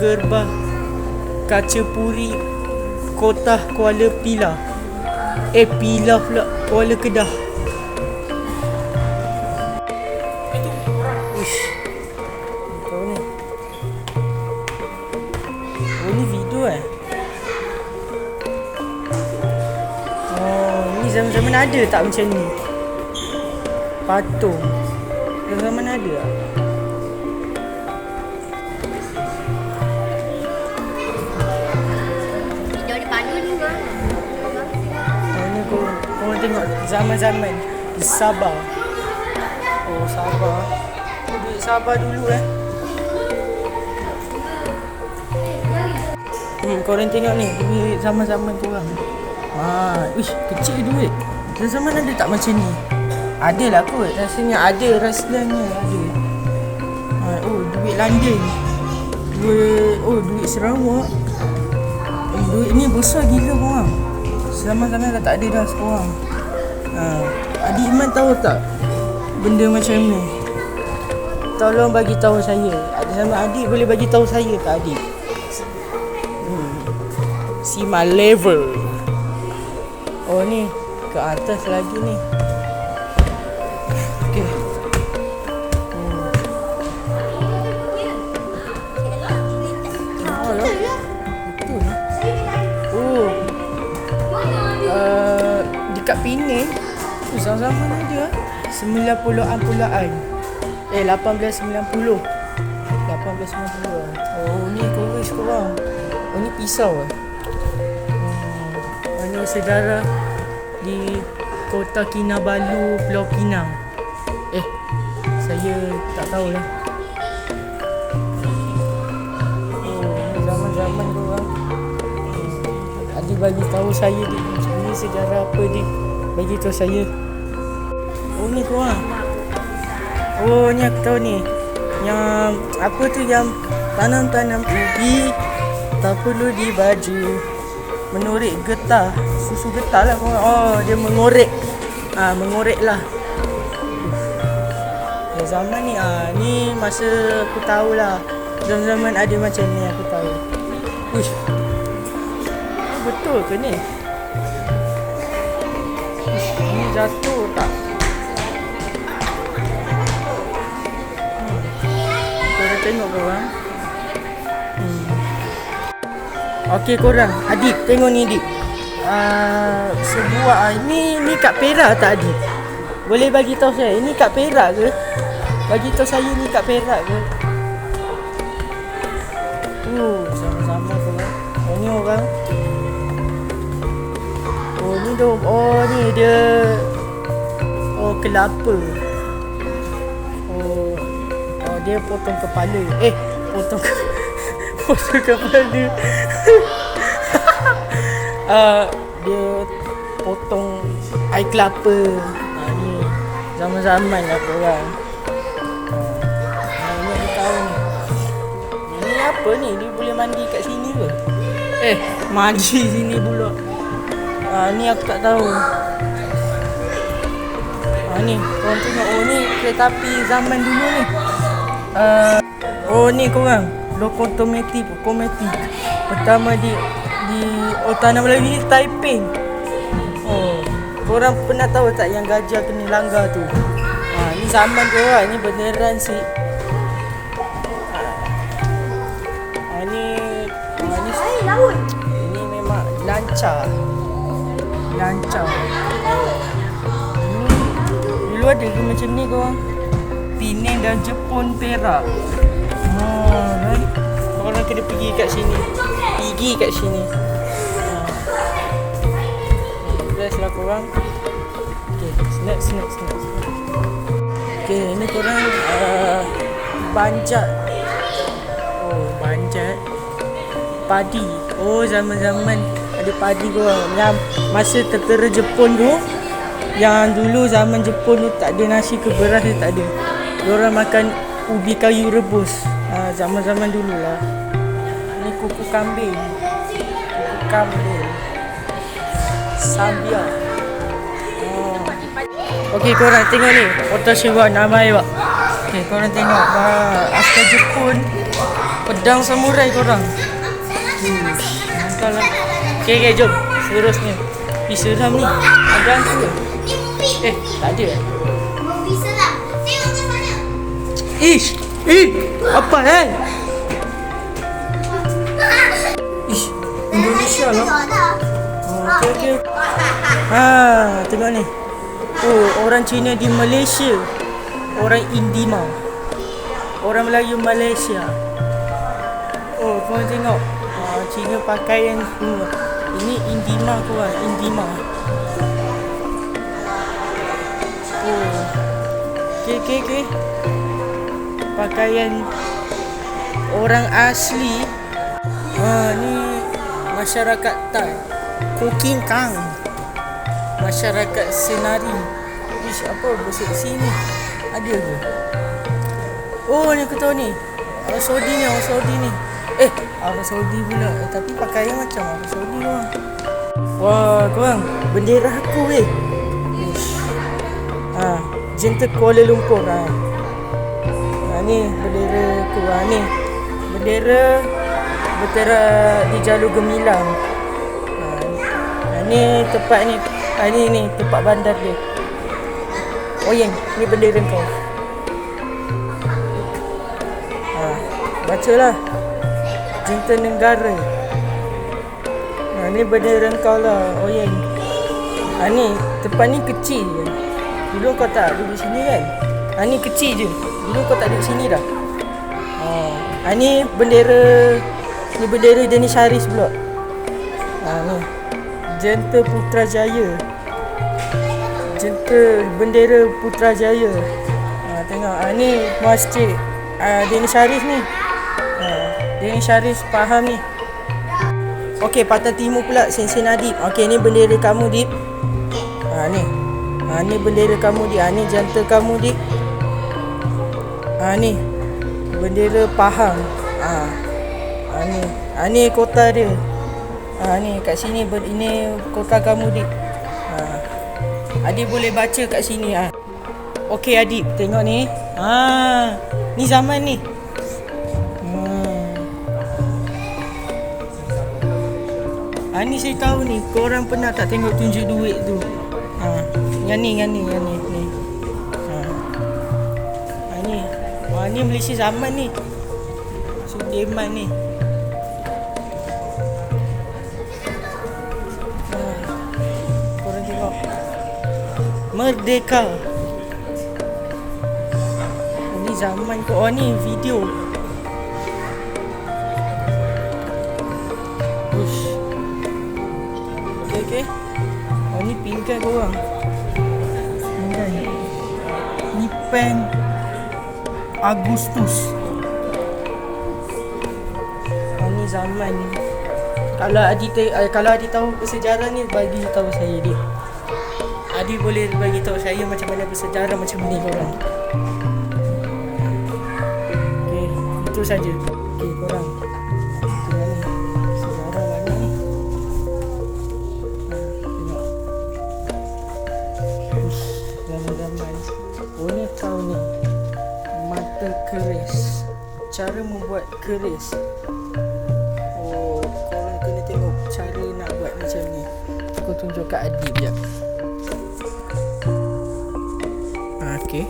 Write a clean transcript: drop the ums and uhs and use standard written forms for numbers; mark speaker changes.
Speaker 1: gerbang kaca puri kota Kuala Pilah. Pilah pula, Kuala Kedah. Uish. Kau ni. Oh ni video Oh ni zaman-zaman ada tak macam ni? Patung zaman ada tak?
Speaker 2: Video di padu ni bang.
Speaker 1: Ni kau tengok zaman-zaman di Sabah. Oh Sabah. Duit Sabah dulu korang tengok ni duit zaman-zaman korang. Ish, kecil duit. Zaman ada tak macam ni? Ada lah kot. Rasanya ada. Rasanya ada. Duit London. Duit Sarawak. Duit ni besar gila korang. Zaman-zaman dah tak ada dah sekarang. Adik Iman tahu tak benda macam ni? Tolong bagi tahu saya. Sama adik boleh bagi tahu saya tak adik? See my level. Oh ni ke atas lagi ni. Okey. Betul. Dekat Penang zaman-zaman ada 90-an. 1890. Oh ni korang. Oh ni pisau Ini sejarah di Kota Kinabalu, Pulau Pinang. Saya tak tahulah. Zaman-zaman korang. Adik bagi tahu saya ni sejarah apa dik? Bagi tahu saya. Oh ni korang. Oh ni aku tahu ni. Yang apa tu yang tanam-tanam ubi tak perlu dibaju. Menorek getah. Susu getah lah korang. Oh dia mengorek. Mengorek lah. Zaman ni ni masa aku tahulah. Zaman-zaman ada macam ni aku tahu. Uish. Betul ke ni? Ni jatuh tak? Korang tengok korang. Okey korang, adik tengok ni adik. Sebuah ni kat Perak tak adik? Boleh bagi tahu saya ini kat Perak ke? Bagi tahu saya ni kat Perak ke? Sama-sama korang. Oh ni orang. Oh ni ni dia. Oh kelapa. Oh dia potong kepala. Potong kepala. Dia potong air kelapa. Ni zaman-zaman lah korang. Ni aku tahu ni. Ni apa ni? Dia boleh mandi kat sini ke? Mandi sini pula. Ni aku tak tahu. Ni korang tengok. Oh ni kereta api zaman dulu ni. Ni korang. Lokomotif. Pertama di Tanah Melayu ni Taiping. Korang pernah tahu tak yang gajah kena langgar tu? Ni zaman korang. Ni beneran sih. Ini memang lancar. Dulu ada ke macam ni korang? Penang dan Jepun Perak. Korang kena pergi kat sini. Best lah korang. Okay, snap. Okay, ni korang banjat. Banjat padi. Zaman-zaman ada padi korang. Yang masa tentera Jepun tu, yang dulu zaman Jepun tu tak ada nasi ke beras dia tak ada. Diorang makan ubi kayu rebus. Zaman-zaman dulu lah. Ni kuku kambing. Sambia. Okey korang tengok ni. Foto Shiva nama Ewa. Okey korang tengok askar Jepun Pedang samurai korang. Mantap lah. Okay, jom. Seterusnya. Seram ni. Ada hantu ke? Tak ada.
Speaker 2: Movie seram. Tengok ke mana?
Speaker 1: Apa Indonesia lah. Okay. Tengok ni. Orang Cina di Malaysia. Orang Indima. Orang Melayu Malaysia. Korang tengok. Cina pakaian semua. Ini Indima korang. Indima. Okay. Pakaian orang asli. Ni masyarakat Thai. Cooking Kang. Masyarakat Senari. Apa bahasa sini? Ada ke? Ni aku tahu ni. Orang Saudi ni. Orang Saudi pula. Tapi pakaian macam orang Saudi korang. Wah, korang. Bendera aku Jentera Kuala Lumpur. Ni bendera aku. Ni bendera di Jalur Gemilang. Ni tempat ni. Ni tempat bandar dia. Ni bendera kau. Bacalah. Jentera Negara. Ni bendera kau lah. Ni tempat ni kecil je. Dulu kau tak duduk sini kan? Ni kecil je. Dulu kau tak duduk sini dah. Ni bendera Denis Haris pula. Ni Jentera Putrajaya. Bendera Putrajaya. Tengok. Ni masjid Denis Haris ni. Denis Haris faham ni. Okey, Pantai Timur pula Sensen Adib. Okey, ni bendera kamu, Dip. Ni bendera kamu, Dip. Ni jantan kamu, Dip. Ni bendera Pahang. Ni kota dia. Ni kat sini ini kota kamu, Dip. Adik boleh baca kat sini. Okey, Adib, tengok ni. Ni zaman ni. Ni saya tahu ni. Korang pernah tak tengok tunjuk duit tu? Yang ni. Ni Malaysia zaman ni. Sudirman ni. Korang tengok. Merdeka. Ni zaman ko. Ni video. Okay. Ni pinggan korang. Ni pen Agustus. Ni zaman ni. Kalau Adi tahu sejarah ni, bagi tahu saya, Adi. Adi boleh bagi tahu saya macam mana bersejarah macam ni korang. Okay, itu saja. Okay, korang. Sejarah banyak ni. Tengok. Zaman-zaman. Ni tahu ni. Mata keris. Cara membuat keris. Korang kena tengok cara nak buat macam ni. Aku tunjuk kat Adib je. Okay.